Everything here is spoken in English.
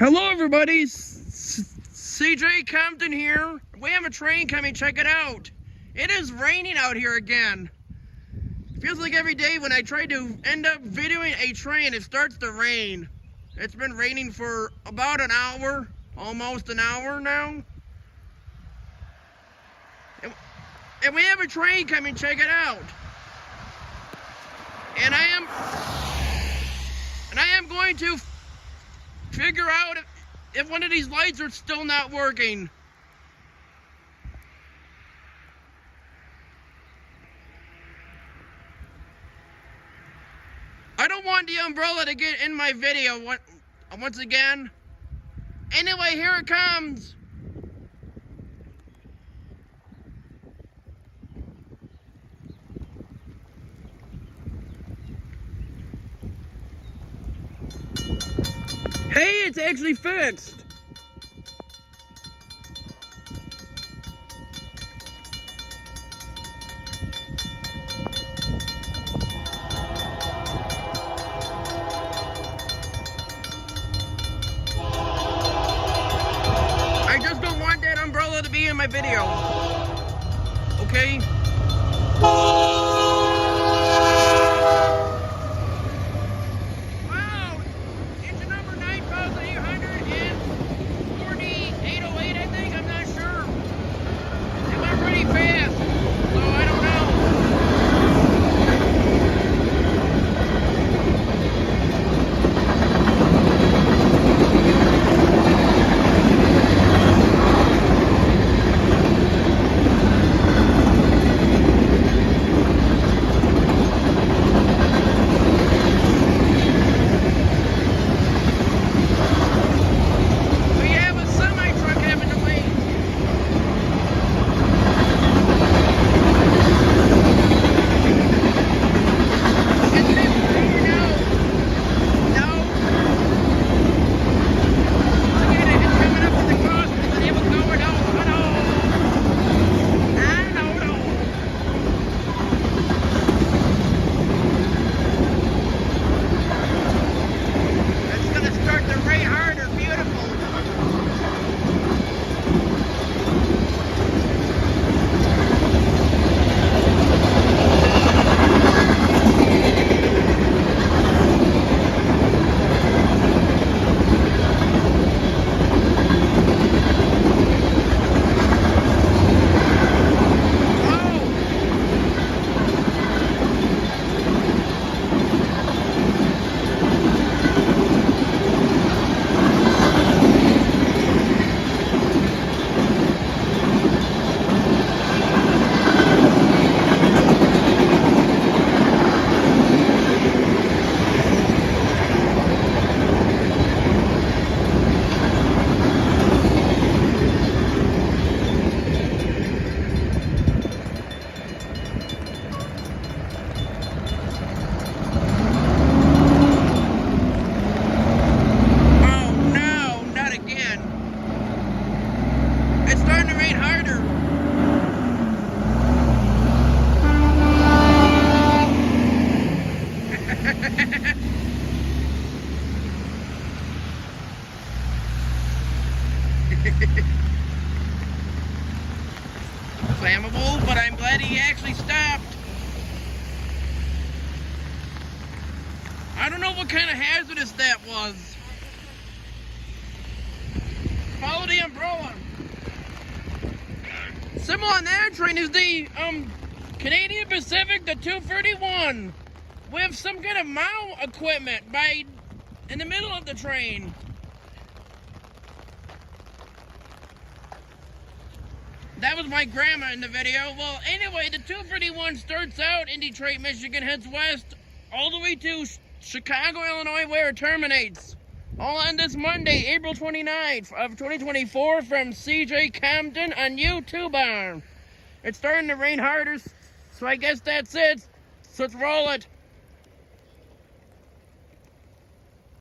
Hello everybody, CJ Compton here. We have a train coming, check it out. It is raining out here again. It feels like every day when I try to end up videoing a train, it starts to rain. It's been raining for about an hour, almost an hour now. And we have a train coming, check it out. And I am going to figure out if one of these lights are still not working. I don't want the umbrella to get in my video once again. Anyway, here it comes. Hey, it's actually fixed. I just don't want that umbrella to be in my video. Okay? Flammable, but I'm glad he actually stopped. I don't know what kind of hazardous that was. Follow the umbrella. Similar on that train is the Canadian Pacific, the 231, with some kind of mount equipment in the middle of the train. That was my grandma in the video. Well, anyway, the 231 starts out in Detroit, Michigan, heads west all the way to Chicago, Illinois, where it terminates. All on this Monday, April 29th of 2024 from CJ Compton on YouTube. It's starting to rain harder, so I guess that's it. So let's roll it.